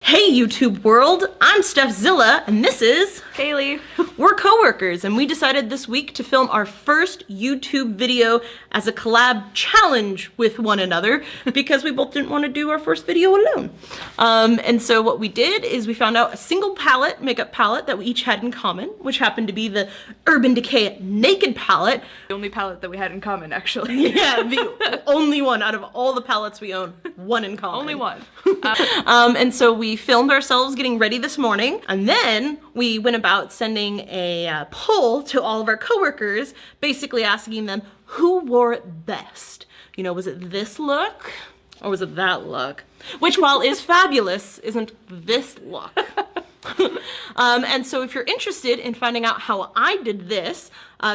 Hey YouTube world, I'm Stephzilla and this is Kaleigh. We're coworkers and we decided this week to film our first YouTube video as a collab challenge with one another because we both didn't want to do our first video alone. And so what we did is we found out a single palette, makeup palette that we each had in common, which happened to be the Urban Decay Naked palette. The only palette that we had in common, actually. Yeah, the only one out of all the palettes we own, one in common. Only one. And so we filmed ourselves getting ready this morning, and then we went about sending a poll to all of our coworkers, basically asking them who wore it best. You know, was it this look or was it that look? Which, while is fabulous, isn't this look. And so if you're interested in finding out how I did this,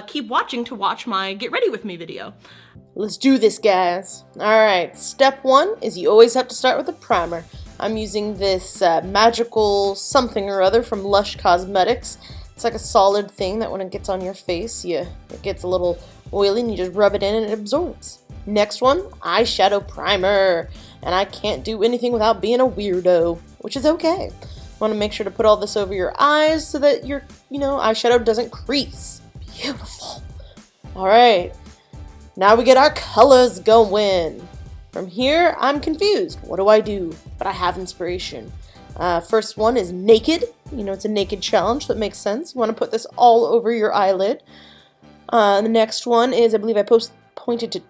keep watching to watch my Get Ready With Me video. Let's do this, guys. Alright, step one is you always have to start with a primer. I'm using this magical something or other from Lush Cosmetics. It's like a solid thing that when it gets on your face, it gets a little oily and you just rub it in and it absorbs. Next one, eyeshadow primer. And I can't do anything without being a weirdo, which is okay. You want to make sure to put all this over your eyes so that your, eyeshadow doesn't crease. Beautiful. Alright. Now we get our colors going. From here, I'm confused. What do I do? But I have inspiration. First one is naked. It's a naked challenge, so it makes sense. You want to put this all over your eyelid. The next one is, I believe I pointed to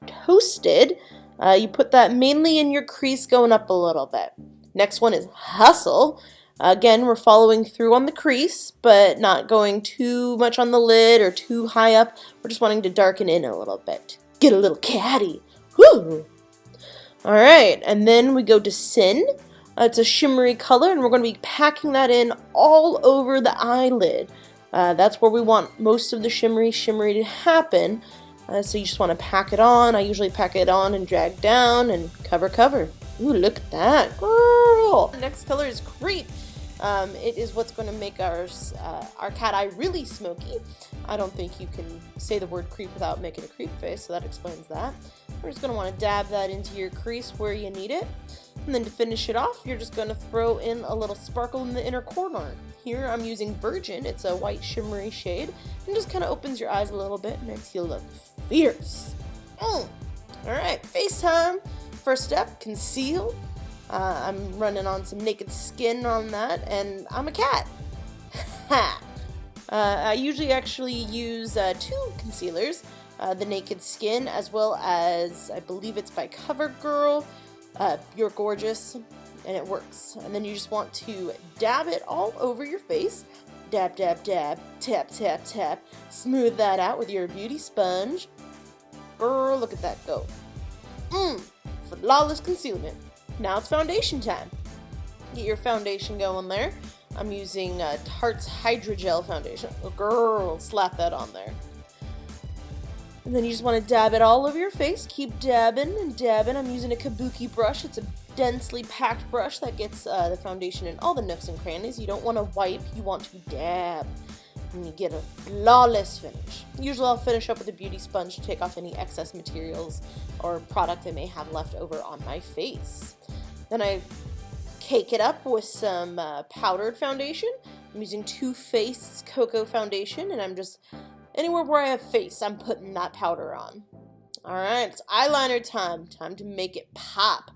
toasted. You put that mainly in your crease going up a little bit. Next one is hustle. Again, we're following through on the crease, but not going too much on the lid or too high up. We're just wanting to darken in a little bit. Get a little catty. Woo! Alright, and then we go to sin. It's a shimmery color, and we're going to be packing that in all over the eyelid. That's where we want most of the shimmery to happen. So you just want to pack it on. I usually pack it on and drag down and cover. Ooh, look at that, girl! The next color is creep. It is what's going to make our cat eye really smoky. I don't think you can say the word creep without making a creep face, so that explains that. We're just going to want to dab that into your crease where you need it. And then to finish it off, you're just going to throw in a little sparkle in the inner corner. Here I'm using Virgin. It's a white shimmery shade. And just kind of opens your eyes a little bit, makes you look fierce. Alright, face time. First step, conceal. I'm running on some naked skin on that, and I'm a cat. I usually actually use two concealers, the naked skin as well as, I believe it's by CoverGirl. You're gorgeous, and it works. And then you just want to dab it all over your face. Dab, dab, dab, tap, tap, tap. Smooth that out with your beauty sponge. Girl, look at that go. Flawless concealment. Now it's foundation time. Get your foundation going there. I'm using Tarte's Hydrogel foundation. Oh, girl, slap that on there. And then you just want to dab it all over your face. Keep dabbing and dabbing. I'm using a kabuki brush. It's a densely packed brush that gets the foundation in all the nooks and crannies. You don't want to wipe, you want to dab. And you get a flawless finish. Usually I'll finish up with a beauty sponge to take off any excess materials or product I may have left over on my face. Then I cake it up with some powdered foundation. I'm using Too Faced's Cocoa Foundation, and I'm just, anywhere where I have face, I'm putting that powder on. Alright, it's eyeliner time. Time to make it pop.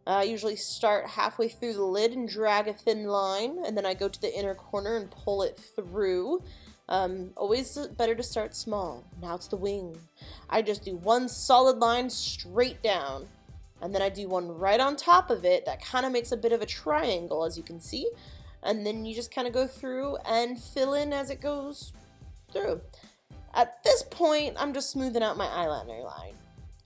I usually start halfway through the lid and drag a thin line, and then I go to the inner corner and pull it through. Always better to start small. Now it's the wing. I just do one solid line straight down, and then I do one right on top of it that kind of makes a bit of a triangle, as you can see, and then you just kind of go through and fill in as it goes through. At this point, I'm just smoothing out my eyeliner line.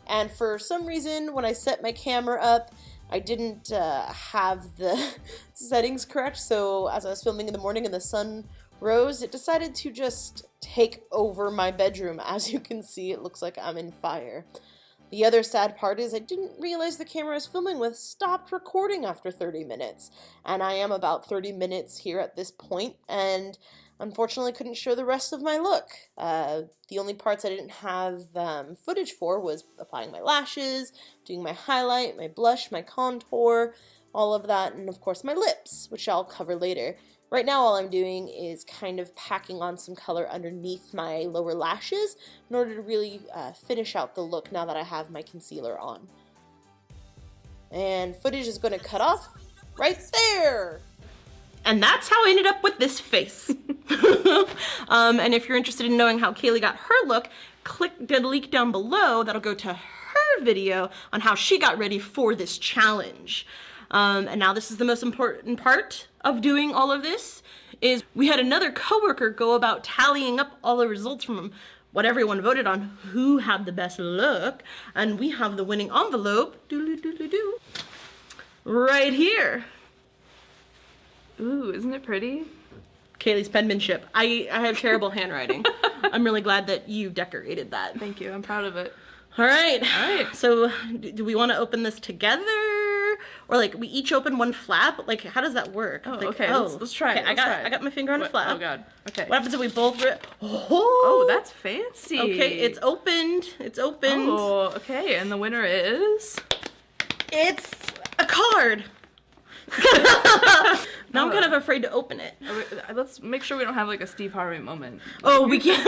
And for some reason, when I set my camera up, I didn't have the settings correct, so as I was filming in the morning and the sun rose, it decided to just take over my bedroom. As you can see, it looks like I'm in fire. The other sad part is I didn't realize the camera I was filming with stopped recording after 30 minutes. And I am about 30 minutes here at this point, and unfortunately couldn't show the rest of my look. The only parts I didn't have footage for was applying my lashes, doing my highlight, my blush, my contour, all of that, and of course my lips, which I'll cover later. Right now all I'm doing is kind of packing on some color underneath my lower lashes in order to really finish out the look now that I have my concealer on. And footage is going to cut off right there! And that's how I ended up with this face. And if you're interested in knowing how Kaleigh got her look, click the link down below. That'll go to her video on how she got ready for this challenge. And now this is the most important part of doing all of this, is we had another coworker go about tallying up all the results from what everyone voted on, who had the best look, and we have the winning envelope, right here. Ooh, isn't it pretty? Kaleigh's penmanship. I have terrible handwriting. I'm really glad that you decorated that. Thank you, I'm proud of it. All right. All right. So do we want to open this together? Or like we each open one flap? Like how does that work? Oh, like, okay, let's try it. Okay, I got my finger on a flap. Oh god, okay. What happens if we both Oh, that's fancy. Okay, it's opened. It's opened. Oh, okay, and the winner is... It's a card. Now I'm kind of afraid to open it. Let's make sure we don't have like a Steve Harvey moment. Oh, we can't.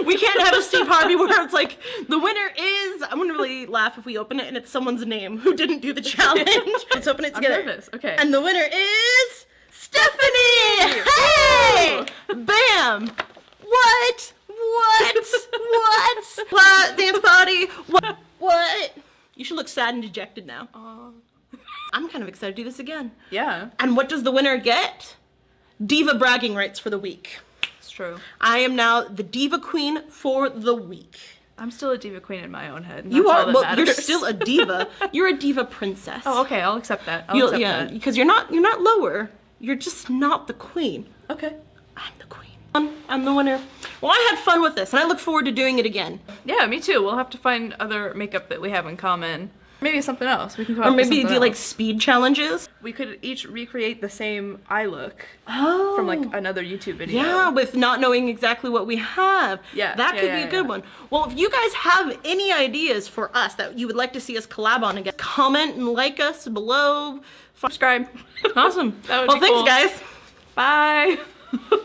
We can't have a Steve Harvey where it's like the winner is. I'm gonna really laugh if we open it and it's someone's name who didn't do the challenge. Let's open it together. I'm nervous. Okay. And the winner is Stephanie. Hey! Bam! What? What? Dance party? What? You should look sad and dejected now. I'm kind of excited to do this again. Yeah. And what does the winner get? Diva bragging rights for the week. It's true. I am now the Diva Queen for the week. I'm still a diva queen in my own head. And You that's are, all that well, matters. you're still a diva. You're a diva princess. Oh, okay, I'll accept that. I'll accept that. Because you're not lower. You're just not the queen. Okay. I'm the queen. I'm the winner. Well, I had fun with this, and I look forward to doing it again. Yeah, me too. We'll have to find other makeup that we have in common. Maybe something else. We can come Or up with maybe something do like else. speed challenges. We could each recreate the same eye look Oh. from like another YouTube video. Yeah, with not knowing exactly what we have. Yeah, That yeah, could yeah, be a good yeah. one. Well, if you guys have any ideas for us that you would like to see us collab on again, comment and like us below. Subscribe. Awesome. That would Well, be thanks, cool. guys. Bye.